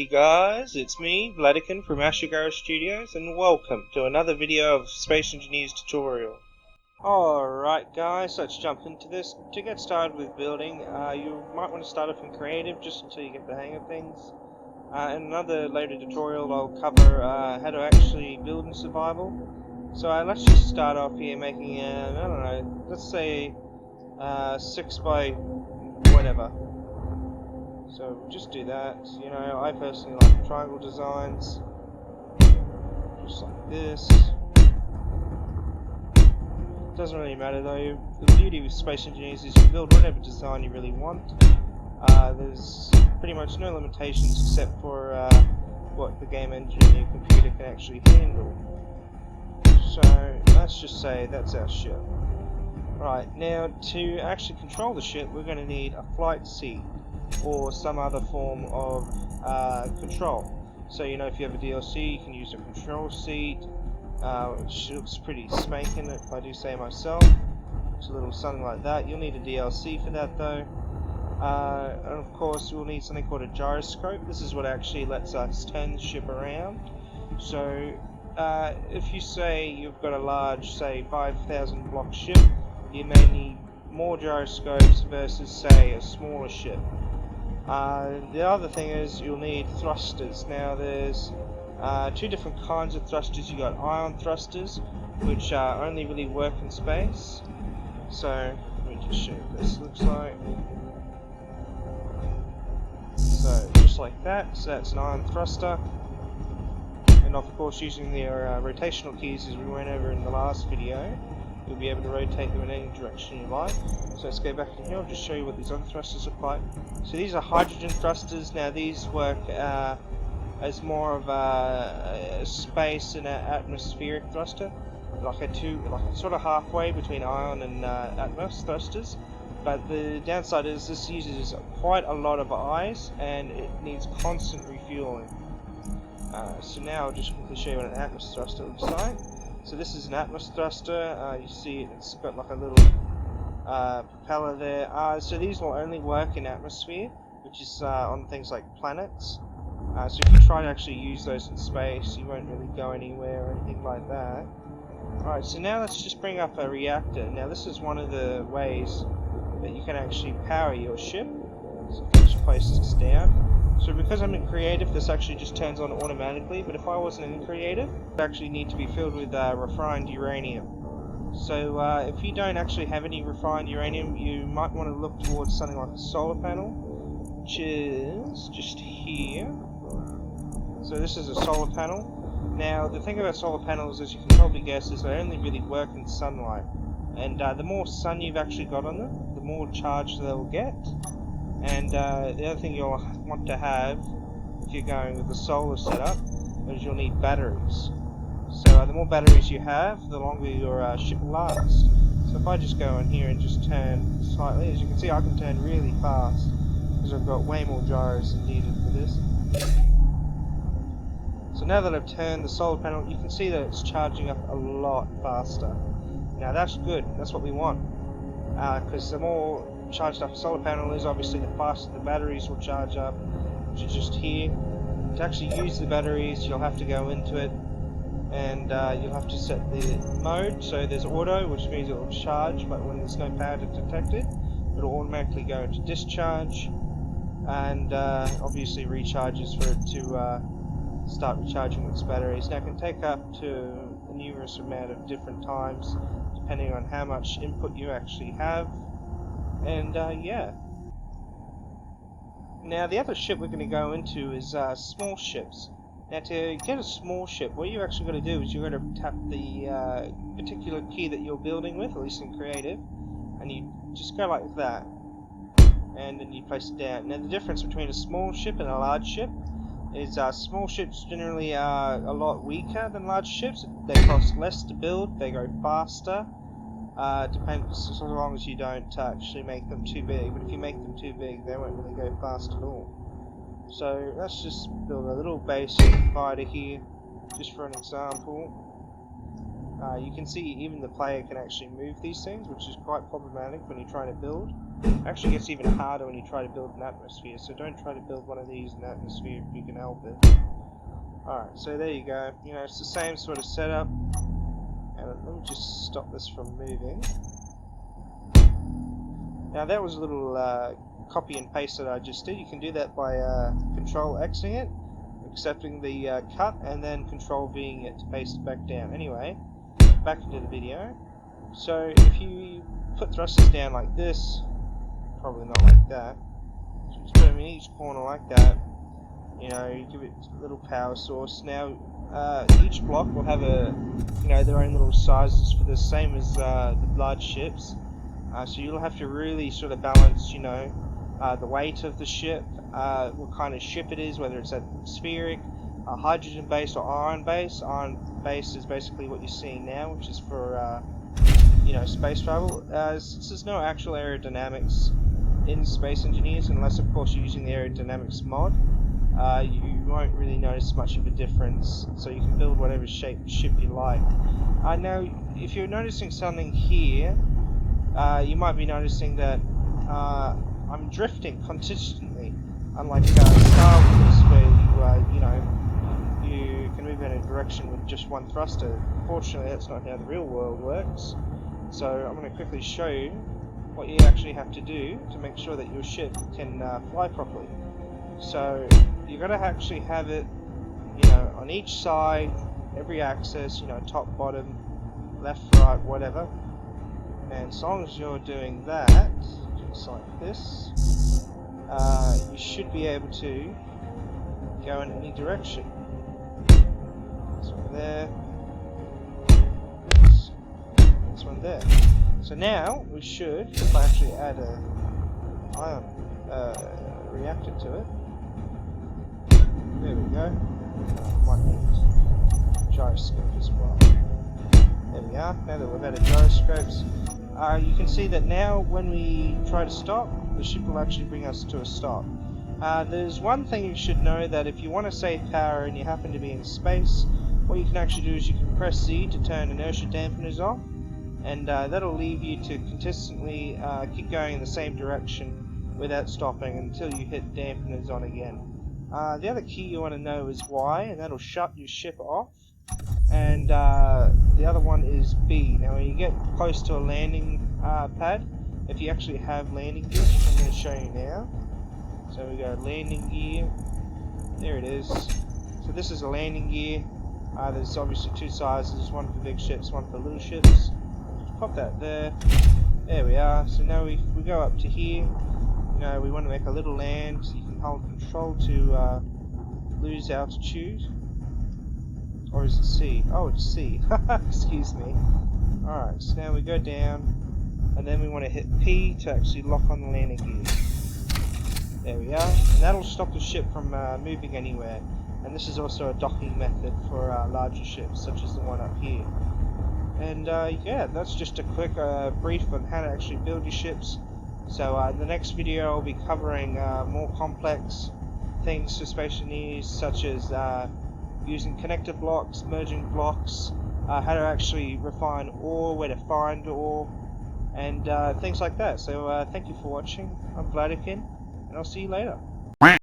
guys, it's me, Vladican from Ashigara Studios, and welcome to another video of Space Engineers tutorial. Alright guys, let's jump into this. To get started with building, you might want to start off in creative just until you get the hang of things. In another later tutorial I'll cover how to actually build in survival. So let's just start off here making I don't know, let's say 6 by whatever. So just do that. You know, I personally like triangle designs, just like this. Doesn't really matter though. The beauty with Space Engineers is you can build whatever design you really want. There's pretty much no limitations except for what the game engine in your computer can actually handle. So let's just say that's our ship. Right, now to actually control the ship we're going to need a flight seat or some other form of control. So you know, if you have a DLC you can use a control seat, which looks pretty spanking if I do say myself. It's a little something like that. You'll need a DLC for that though. And of course we'll need something called a gyroscope. This is what actually lets us turn the ship around. So if you say you've got a large, say 5,000 block ship, you may need more gyroscopes versus say a smaller ship. The other thing is you'll need thrusters. Now there's two different kinds of thrusters. You got ion thrusters, which only really work in space. So let me just show you what this looks like. So just like that. So that's an ion thruster. And of course, using the rotational keys as we went over in the last video, you'll be able to rotate them in any direction you like. So let's go back in here. I'll just show you what these other thrusters look like. So these are hydrogen thrusters. Now these work as more of a space and an atmospheric thruster, like sort of halfway between ion and atmos thrusters. But the downside is this uses quite a lot of eyes and it needs constant refueling. So now I'll just quickly show you what an atmos thruster looks like. So this is an atmos thruster. You see it's got like a little propeller there. So these will only work in atmosphere, which is on things like planets. So if you try to actually use those in space, you won't really go anywhere or anything like that. Alright, so now let's just bring up a reactor. Now this is one of the ways that you can actually power your ship. So let's place this down. So because I'm in creative, this actually just turns on automatically, but if I wasn't in creative, it would actually need to be filled with refined uranium. So if you don't actually have any refined uranium, you might want to look towards something like a solar panel, which is just here. So this is a solar panel. Now the thing about solar panels, as you can probably guess, is they only really work in sunlight. And the more sun you've actually got on them, the more charge they'll get. And the other thing you'll want to have if you're going with the solar setup is you'll need batteries. So the more batteries you have, the longer your ship will last. So if I just go in here and just turn slightly, as you can see I can turn really fast because I've got way more gyros than needed for this. So now that I've turned the solar panel, you can see that it's charging up a lot faster. Now that's good, that's what we want, because the more charged up a solar panel is, obviously the faster the batteries will charge up, which is just here. To actually use the batteries you'll have to go into it and you'll have to set the mode. So there's auto, which means it will charge, but when there's no power detected it will automatically go into discharge, and obviously recharges for it to start recharging its batteries. Now it can take up to a numerous amount of different times depending on how much input you actually have. And yeah. Now the other ship we're going to go into is small ships. Now to get a small ship, what you're actually going to do is you're going to tap the particular key that you're building with, at least in creative, and you just go like that, and then you place it down. Now the difference between a small ship and a large ship is small ships generally are a lot weaker than large ships. They cost less to build, they go faster. Depends, as long as you don't actually make them too big, but if you make them too big they won't really go fast at all. So let's just build a little basic fighter here, just for an example. You can see even the player can actually move these things, which is quite problematic when you're trying to build. It actually gets even harder when you try to build an atmosphere, so don't try to build one of these in an atmosphere if you can help it. Alright, so there you go. You know, it's the same sort of setup. And let me just stop this from moving. Now that was a little copy and paste that I just did. You can do that by Control Xing it, accepting the cut, and then Control Ving it to paste it back down. Anyway, back into the video. So if you put thrusters down like this, probably not like that, so just put them in each corner like that, you know, you give it a little power source. Now each block will have a, you know, their own little sizes for the same as the large ships, so you'll have to really sort of balance, you know, the weight of the ship, what kind of ship it is, whether it's atmospheric, hydrogen based or iron based. Iron based is basically what you're seeing now, which is for you know, space travel. Since there's no actual aerodynamics in Space Engineers, unless of course you're using the aerodynamics mod, you won't really notice much of a difference, so you can build whatever shape ship you like. Now if you're noticing something here, you might be noticing that I'm drifting consistently, unlike Star Wars, where you know, you can move in a direction with just one thruster. Fortunately, that's not how the real world works. So I'm going to quickly show you what you actually have to do to make sure that your ship can fly properly. So you're going to actually have it, you know, on each side, every axis, you know, top, bottom, left, right, whatever. And as long as you're doing that, just like this, you should be able to go in any direction. This one there, this one there. So now we should, if I actually add a ion reactor to it, there we go. Might need gyroscope as well. There we are. Now that we've added gyroscopes, you can see that now when we try to stop, the ship will actually bring us to a stop. There's one thing you should know, that if you want to save power and you happen to be in space, what you can actually do is you can press Z to turn inertia dampeners off, and that'll leave you to consistently keep going in the same direction without stopping until you hit dampeners on again. The other key you want to know is Y, and that'll shut your ship off. And the other one is B. Now when you get close to a landing pad, if you actually have landing gear, which I'm going to show you now. So we go landing gear, there it is. So this is a landing gear. There's obviously two sizes, one for big ships, one for little ships. Just pop that there. There we are. So now we go up to here. You know, we want to make a little land, so you can hold control to lose altitude. Or is it C? Oh, it's C. Excuse me. Alright, so now we go down, and then we want to hit P to actually lock on the landing gear. There we are, and that'll stop the ship from moving anywhere. And this is also a docking method for larger ships, such as the one up here. And yeah, that's just a quick brief on how to actually build your ships. So in the next video I'll be covering more complex things for Space Engineers, such as using connector blocks, merging blocks, how to actually refine ore, where to find ore, and things like that. So thank you for watching. I'm Vladikin, and I'll see you later.